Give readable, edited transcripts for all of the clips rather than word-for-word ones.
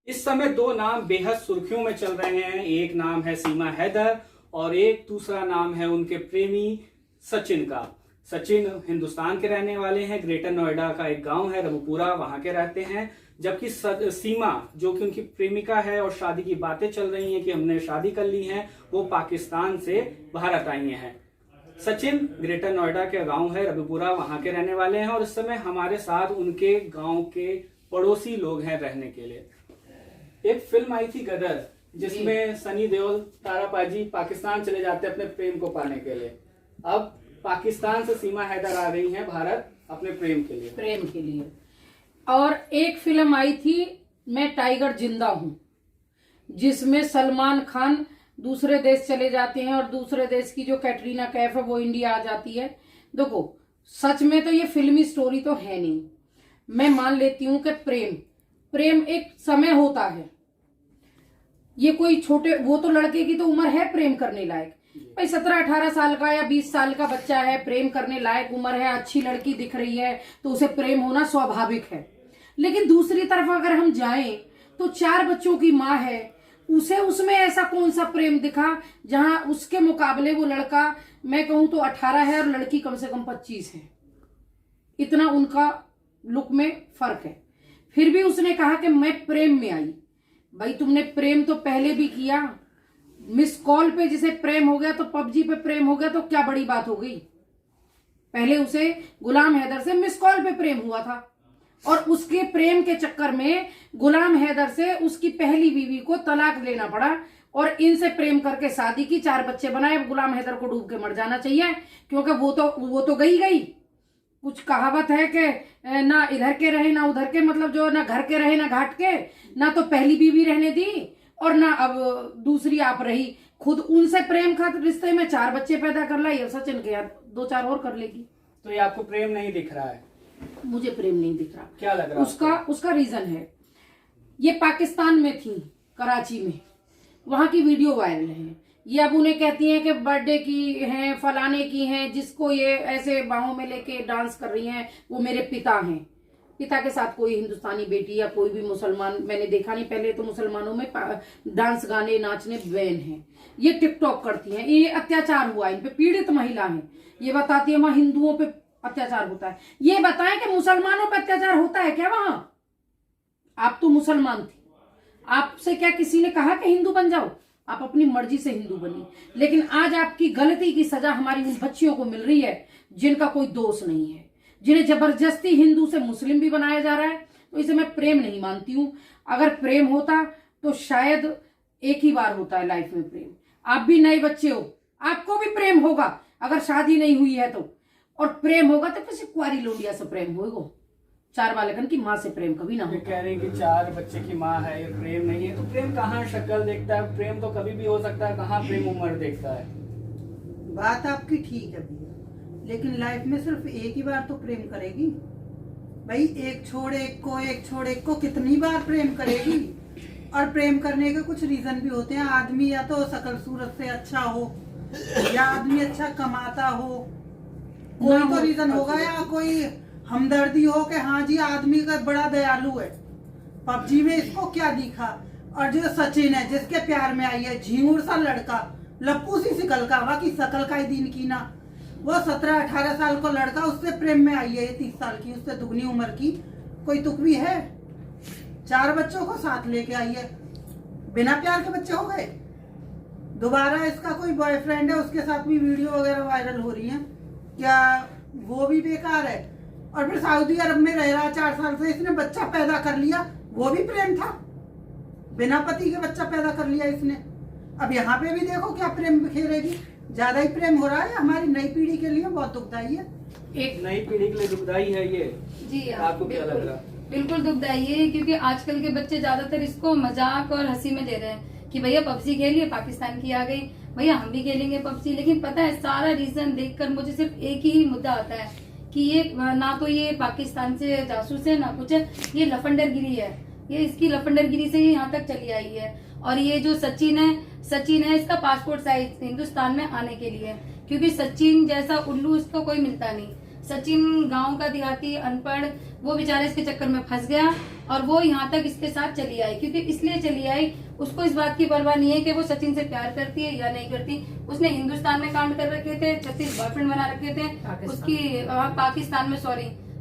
इस समय दो नाम बेहद सुर्खियों में चल रहे हैं। एक नाम है सीमा हैदर और एक दूसरा नाम है उनके प्रेमी सचिन का। सचिन हिंदुस्तान के रहने वाले हैं, ग्रेटर नोएडा का एक गांव है रबुपुरा, वहां के रहते हैं। जबकि सीमा जो कि उनकी प्रेमिका है और शादी की बातें चल रही हैं कि हमने शादी कर ली है, वो पाकिस्तान से भारत आई हैं। सचिन ग्रेटर नोएडा के गांव है रबुपुरा, वहां के रहने वाले हैं और इस समय हमारे साथ उनके गांव के पड़ोसी लोग हैं रहने के लिए। एक फिल्म आई थी गदर, जिसमें सनी देओल तारा पाजी पाकिस्तान चले जाते अपने प्रेम को पाने के लिए। अब पाकिस्तान से सीमा हैदर आ गई हैं भारत अपने प्रेम के लिए। और एक फिल्म आई थी मैं टाइगर जिंदा हूं, जिसमें सलमान खान दूसरे देश चले जाते हैं और दूसरे देश की जो कैटरीना कैफ है वो इंडिया आ जाती है। देखो, सच में तो ये फिल्मी स्टोरी तो है नहीं। मैं मान लेती हूं कि प्रेम एक समय होता है। ये कोई छोटे, वो तो लड़के की तो उम्र है प्रेम करने लायक। भाई 17-18 साल का या 20 साल का बच्चा है, प्रेम करने लायक उम्र है, अच्छी लड़की दिख रही है तो उसे प्रेम होना स्वाभाविक है। लेकिन दूसरी तरफ अगर हम जाएं तो 4 बच्चों की माँ है, उसे उसमें ऐसा कौन सा प्रेम दिखा जहां उसके मुकाबले वो लड़का, मैं कहूं तो 18 है और लड़की कम से कम 25 है। इतना उनका लुक में फर्क है। फिर भी उसने कहा कि मैं प्रेम में आई। भाई तुमने प्रेम तो पहले भी किया, मिस कॉल पे जिसे प्रेम हो गया तो पबजी पे प्रेम हो गया तो क्या बड़ी बात हो गई। पहले उसे गुलाम हैदर से मिस कॉल पे प्रेम हुआ था और उसके प्रेम के चक्कर में गुलाम हैदर से उसकी पहली बीवी को तलाक लेना पड़ा और इनसे प्रेम करके शादी की, 4 बच्चे बनाए। गुलाम हैदर को डूब के मर जाना चाहिए, क्योंकि वो तो गई। कुछ कहावत है कि ना इधर के रहे ना उधर के, मतलब जो ना घर के रहे ना घाट के, ना तो पहली बीवी रहने दी और ना अब दूसरी आप रही। खुद उनसे प्रेम का रिश्ते में 4 बच्चे पैदा कर लाई और सचिन के यार 2-4 और कर लेगी। तो ये आपको प्रेम नहीं दिख रहा है? मुझे प्रेम नहीं दिख रहा। क्या लग रहा है? उसका रीजन है, ये पाकिस्तान में थी, कराची में, वहां की वीडियो वायरल है। ये अब उन्हें कहती हैं कि बर्थडे की हैं, फलाने की हैं, जिसको ये ऐसे बाहों में लेके डांस कर रही हैं वो मेरे पिता हैं। पिता के साथ कोई हिंदुस्तानी बेटी या कोई भी मुसलमान मैंने देखा नहीं। पहले तो मुसलमानों में डांस गाने नाचने बैन है। ये टिकटॉक करती हैं, ये अत्याचार हुआ, इन पे पीड़ित महिला है। ये बताती है वहां हिंदुओं पे अत्याचार होता है। ये बताएं कि मुसलमानों पे अत्याचार होता है क्या वहां? आप तो मुसलमान थे, आपसे क्या किसी ने कहा कि हिंदू बन जाओ? आप अपनी मर्जी से हिंदू बनी। लेकिन आज आपकी गलती की सजा हमारी उन बच्चियों को मिल रही है जिनका कोई दोष नहीं है, जिन्हें जबरदस्ती हिंदू से मुस्लिम भी बनाया जा रहा है। तो इसे मैं प्रेम नहीं मानती हूं। अगर प्रेम होता तो शायद एक ही बार होता है लाइफ में प्रेम। आप भी नए बच्चे हो, आपको भी प्रेम होगा अगर शादी नहीं हुई है तो, और प्रेम होगा तो किसी कुंवारी लोंडिया से प्रेम होगा। 4 बालकन की माँ से प्रेम कभी ना हो। कह रहे हैं कि 4 बच्चे की माँ है, ये प्रेम नहीं है। तो प्रेम कहाँ शक्ल देखता है? प्रेम तो कभी भी हो सकता है, कहाँ प्रेम उम्र देखता है? बात आपकी ठीक है भैया, लेकिन लाइफ में सिर्फ एक ही बार तो प्रेम करेगी भाई। एक छोड़ एक को कितनी बार प्रेम करेगी? और प्रेम करने के कुछ रीजन भी होते हैं। आदमी या तो शकल सूरत से अच्छा हो, या आदमी अच्छा कमाता हो, कोई तो रीजन होगा, या कोई हमदर्दी हो कि हाँ जी आदमी का बड़ा दयालु है। पबजी में इसको क्या दिखा? और जो सचिन है जिसके प्यार में आई है, झिंगुर सा लड़का, लप्पू सी शकल का, बाकी शकल का ही दिन की ना। वो 17-18 साल का लड़का, उससे प्रेम में आई है 30 साल की, उससे दुगनी उम्र की। कोई तुक भी है? 4 बच्चों को साथ लेके आई है, बिना प्यार के बच्चे हो गए। दोबारा इसका कोई बॉयफ्रेंड है, उसके साथ भी वीडियो वगैरह वायरल हो रही है। क्या वो भी बेकार है? और फिर सऊदी अरब में रह रहा 4 साल से, इसने बच्चा पैदा कर लिया, वो भी प्रेम था। बिना पति के बच्चा पैदा कर लिया इसने। अब यहाँ पे भी देखो क्या प्रेम बिखेरेगी। ज्यादा ही प्रेम हो रहा है। हमारी नई पीढ़ी के लिए बहुत दुखदाई है। एक नई पीढ़ी के लिए दुखदाई है ये जी। आपको क्या लग रहा? बिल्कुल दुखदाई है, क्योंकि आजकल के बच्चे ज्यादातर इसको मजाक और हंसी में ले रहे हैं कि भैया पबजी खेलिए, पाकिस्तान की आ गई, भैया हम भी खेलेंगे पबजी। लेकिन पता है सारा रीजन देखकर मुझे सिर्फ एक ही मुद्दा आता है कि ये ना तो ये पाकिस्तान से जासूस है ना कुछ है, ये लफंडरगिरी है। ये इसकी लफंडरगिरी से ही यहाँ तक चली आई है। और ये जो सचिन है इसका पासपोर्ट साइज हिंदुस्तान में आने के लिए, क्योंकि सचिन जैसा उल्लू इसको कोई मिलता नहीं। सचिन गांव का देहाती अनपढ़, वो बेचारे इसके चक्कर में फंस गया और वो यहाँ तक इसके साथ चली आई, क्योंकि इसलिए चली आई, उसको इस बात की परवाह नहीं है कि वो सचिन से प्यार करती है या नहीं करती। उसने हिंदुस्तान में कांड कर रखे थे, 36 बॉयफ्रेंड बना रखे थे, उसकी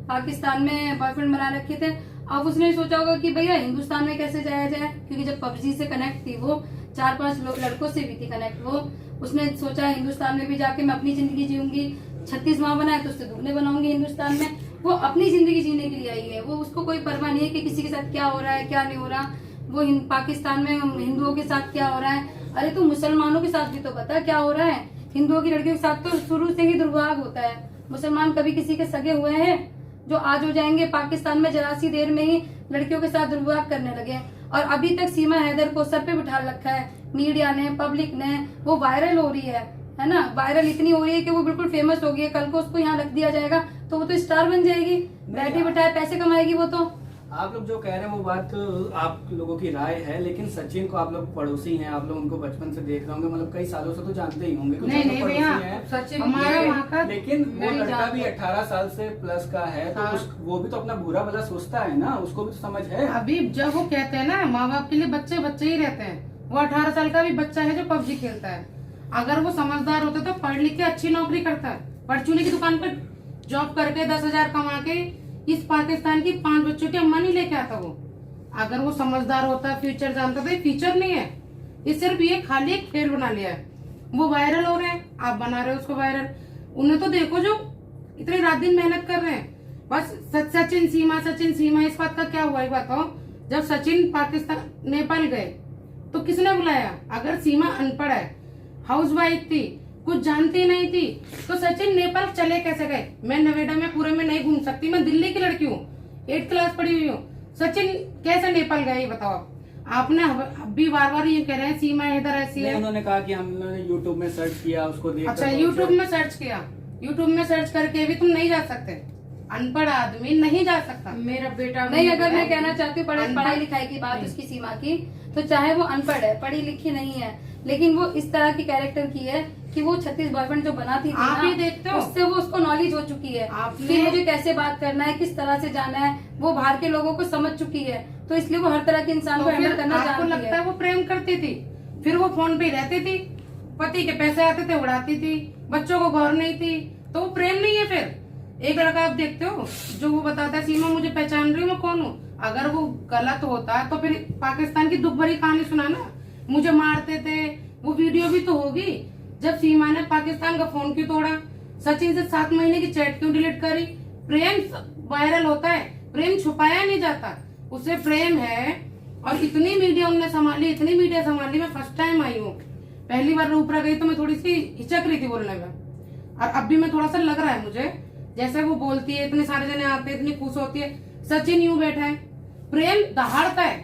पाकिस्तान में बॉयफ्रेंड बना रखे थे। अब उसने सोचा होगा कि भैया हिंदुस्तान में कैसे जाया जाए, क्योंकि जब पबजी से कनेक्ट थी वो 4-5 लड़कों से भी थी कनेक्ट वो, उसने सोचा हिंदुस्तान में भी जाके मैं अपनी जिंदगी जीऊंगी, 36 वहां बनाए तो उससे दुगने बनाऊंगी हिंदुस्तान में। वो अपनी जिंदगी जीने के लिए आई है, वो उसको कोई परवाह नहीं है कि किसी के साथ क्या हो रहा है क्या नहीं हो रहा, वो पाकिस्तान में हिंदुओं के साथ क्या हो रहा है। अरे तो मुसलमानों के साथ भी तो पता क्या हो रहा है, हिंदुओं की लड़कियों के साथ तो शुरू से ही दुर्भाग्य होता है। मुसलमान कभी किसी के सगे हुए हैं जो आज हो जाएंगे, पाकिस्तान में जरा सी देर में ही लड़कियों के साथ दुर्व्यवहार करने लगे। और अभी तक सीमा हैदर को सर पे बिठा रखा है मीडिया ने, पब्लिक ने, वो वायरल हो रही है ना, वायरल इतनी हो रही है कि वो बिल्कुल फेमस हो गई है। कल को उसको यहाँ रख दिया जाएगा तो वो तो स्टार बन जाएगी, बैठे बिठाए पैसे कमाएगी वो तो। आप लोग जो कह रहे हैं वो बात आप लोगों की राय है, लेकिन सचिन को आप लोग पड़ोसी हैं, आप लोग उनको बचपन से देख रहे होंगे, मतलब कई सालों से तो जानते ही होंगे। नहीं नहीं भैया, सचिन हमारा वहाँ का, लेकिन वो लड़का भी 18 साल से प्लस का है तो वो भी तो अपना बुरा भला सोचता है ना, उसको भी तो समझ है। अभी जब वो कहते हैं ना माँ बाप के लिए बच्चे बच्चे ही रहते हैं, वो 18 साल का भी बच्चा है जो पबजी खेलता है। अगर वो समझदार होता तो पढ़ लिख के अच्छी नौकरी करता है, परचूनी की दुकान पर जॉब करके 10,000 कमा के इस पाकिस्तान की 5 बच्चों की अम्मा नहीं लेके आता वो। अगर वो समझदार होता, फ्यूचर जानता, तो ये फ्यूचर नहीं है, ये सिर्फ ये खाली एक खेल बना लिया है। वो वायरल हो रहे हैं, आप बना रहे हो उसको वायरल। उन्हें तो देखो जो इतनी रात दिन मेहनत कर रहे हैं, बस सचिन सीमा। इस बात का क्या हुआ एक बताओ, जब सचिन पाकिस्तान नेपाल गए तो किसने बुलाया? अगर सीमा अनपढ़ है, हाउसवाइफ थी, कुछ जानती नहीं थी, तो सचिन नेपाल चले कैसे गए? मैं नोएडा में पूरे में नहीं घूम सकती, मैं दिल्ली की लड़की हूँ, 8th क्लास पढ़ी हुई हूँ, सचिन कैसे नेपाल गए ये बताओ। आपने अभी बार ये कह रहे हैं सीमा हैदर ऐसी है। उन्होंने कहा कि हमने यूट्यूब में सर्च किया, उसको देखा। अच्छा, यूट्यूब में सर्च किया, यूट्यूब में सर्च करके भी तुम नहीं जा सकते, अनपढ़ आदमी नहीं जा सकता। मेरा बेटा नहीं, अगर मैं कहना चाहती हूँ पढ़ाई लिखाई की बात उसकी सीमा की, तो चाहे वो अनपढ़ है, पढ़ी लिखी नहीं है, लेकिन वो इस तरह की कैरेक्टर की है कि वो 36 बॉयफ्रेंड जो बनाती थी आप ना, ही देखते हो, उससे वो उसको नॉलेज हो चुकी है कि मुझे कैसे बात करना है, किस तरह से जाना है, वो बाहर के लोगों को समझ चुकी है, तो इसलिए वो हर तरह के इंसान को हैंडल करना जानती है। आपको लगता है वो प्रेम करती थी, फिर वो फोन पे रहती थी, पति के पैसे आते थे उड़ाती थी, बच्चों को गौर नहीं थी, तो वो प्रेम नहीं है। फिर एक लड़का आप देखते हो जो वो बताता है सीमा मुझे पहचान रही हूँ, मैं कौन हूँ। अगर वो गलत होता तो फिर पाकिस्तान की दुख भरी कहानी सुनाना, मुझे मारते थे, वो वीडियो भी तो होगी। जब सीमा ने पाकिस्तान का फोन क्यों तोड़ा, सचिन से 7 महीने की चैट क्यों डिलीट करी? प्रेम वायरल होता है, प्रेम छुपाया नहीं जाता, उसे प्रेम है। और इतनी मीडिया उनने संभाली, इतनी मीडिया संभाली, मैं फर्स्ट टाइम आई हूँ, पहली बार ऊपरा गई तो मैं थोड़ी सी हिचक रही थी बोलने में, और अब भी मैं थोड़ा सा लग रहा है मुझे, जैसे वो बोलती है, इतने सारे जने आते हैं, इतनी खुश होती है। सचिन यूं बैठा है, प्रेम दहाड़ता है,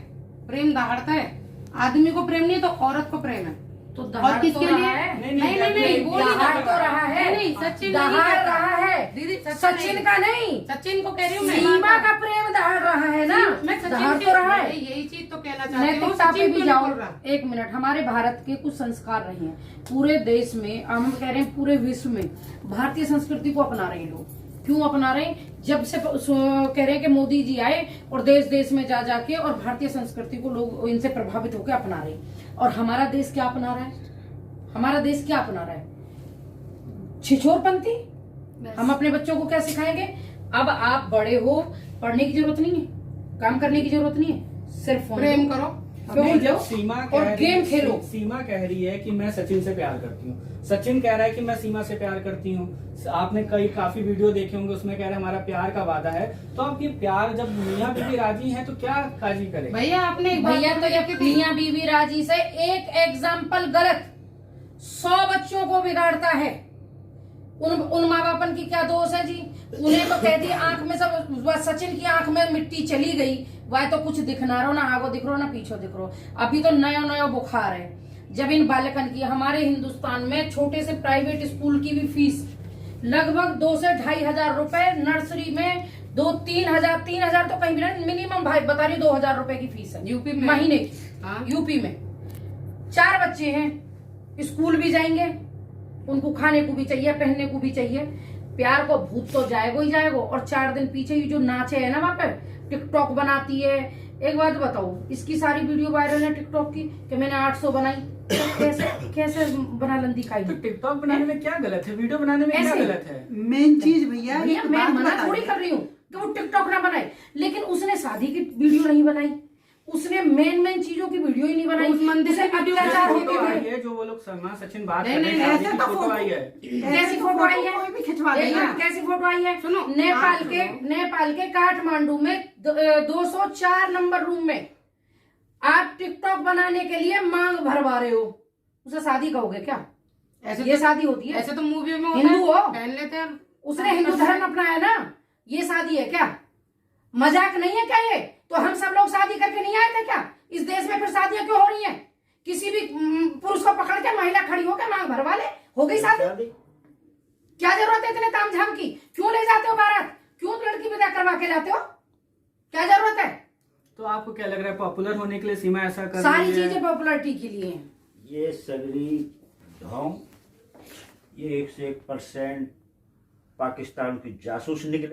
प्रेम दहाड़ता है। आदमी को प्रेम नहीं है तो औरत को प्रेम है, तो और किसके लिए? नहीं, वो दहाड़ तो रहा है, नहीं सचिन दहाड़ रहा है दीदी, सचिन का नहीं, सचिन को कह रही हूँ मैं, सीमा का प्रेम दहाड़ रहा है ना, मैं दहाड़ तो रहा है, यही चीज तो कहना चाहती हूँ। सचिन भी जाओ, 1 मिनट, हमारे भारत के कुछ संस्कार रहे हैं, पूरे देश में, हम कह रहे हैं पूरे विश्व में भारतीय संस्कृति को अपना रहे हैं लोग। क्यों अपना रहे हैं? जब से कह रहे हैं कि मोदी जी आए और देश देश में जा जाके और भारतीय संस्कृति को लोग इनसे प्रभावित होकर अपना रहे हैं। और हमारा देश क्या अपना रहा है? हमारा देश क्या अपना रहा है? छिछोरपंथी। हम अपने बच्चों को क्या सिखाएंगे? अब आप बड़े हो, पढ़ने की जरूरत नहीं है, काम करने की जरूरत नहीं है, सिर्फ प्रेम करो, जब सीमा और गेम खेलो। सीमा कह रही है कि मैं सचिन से प्यार करती हूँ, सचिन कह रहा है कि मैं सीमा से प्यार करती हूँ। आपने काफी वीडियो देखे होंगे, उसमें कह रहे हैं हमारा प्यार का वादा है। तो आप ये प्यार जब मियाँ बीवी राजी हैं तो क्या काजी करे? भैया आपने भैया तो जब मियाँ बीवी राजी से एक एग्जाम्पल गलत 100 बच्चों को बिगाड़ता है। उन माँ बापन की क्या दोष है जी? उन्हें तो कहती आंख में सब, सचिन की आंख में मिट्टी चली गई, वह तो कुछ दिख ना रहो, ना आगो दिख रहो, ना पीछे दिख रहो। अभी तो नया नया बुखार है। जब इन बालकन की, हमारे हिंदुस्तान में छोटे से प्राइवेट स्कूल की भी फीस लगभग 2 से 2,500 हजार रुपए, नर्सरी में 2-3 हजार, 3 हजार तो कहीं भी नहीं, मिनिमम भाई बता रही 2,000 रुपए की फीस है यूपी में, महीने की। यूपी में 4 बच्चे हैं, स्कूल भी जाएंगे, उनको खाने को भी चाहिए, पहनने को भी चाहिए, प्यार को भूत तो जाएगो ही जाएगो। और 4 दिन पीछे ये जो नाचे है ना वहां पे, टिकटॉक बनाती है। एक बात बताओ, इसकी सारी वीडियो वायरल है टिकटॉक की कि मैंने 800 बनाई, तो कैसे बना लंदी खाई। तो टिकटॉक बनाने में क्या गलत है, वीडियो बनाने में क्या ऐसे? गलत है? मेन चीज भैया भैया एक मैं बात मना बताइए। थोड़ी कर रही हूँ कि वो टिकटॉक ना बनाए, लेकिन उसने शादी की वीडियो नहीं बनाई, उसने मेन चीजों की वीडियो ही नहीं बनाई। तो उस मंदिर उसे की वीडियो अत्याचार फोटो होते आई थे। है जो वो लोग सलमान सचिन बात नहीं, कर रहे नहीं, हैं, ऐसे शादी तो की फोटो आई है। कैसी फोटो आई है? कोई भी खिंचवा एक देगा। मिनट, कैसी फोटो आई है? सुनो, नेपाल के काठमांडू में 204 नंबर रूम में आप टिकटॉक बनाने के लिए मांग भरवा रहे हो, उसे शादी कहोगे क्या? ऐसे ये तो शादी होती है? ऐसे तो मूवी में होता हिंदू है, हो? पहन लेते हैं। उसने हिंदू धर्म अपनाया ना, ये शादी है क्या? मजाक नहीं है क्या ये? तो हम सब लोग शादी करके नहीं आए थे क्या? इस देश में फिर शादियां क्यों हो रही हैं? किसी भी पुरुष को पकड़ के महिला खड़ी होकर मांग भरवा ले, हो गई शादी। क्या जरूरत है इतने तामझाम की? क्यों ले जाते हो बारात? क्यों लड़की विदा करवा के लाते हो? क्या जरूरत है? तो आपको क्या लग रहा है, पॉपुलर होने के लिए सीमा ऐसा कर सारी रही है? चीजें पॉपुलरिटी के लिए हैं। ये सगरी ढोंग, ये 1 से 1% पाकिस्तान की जासूस निकले।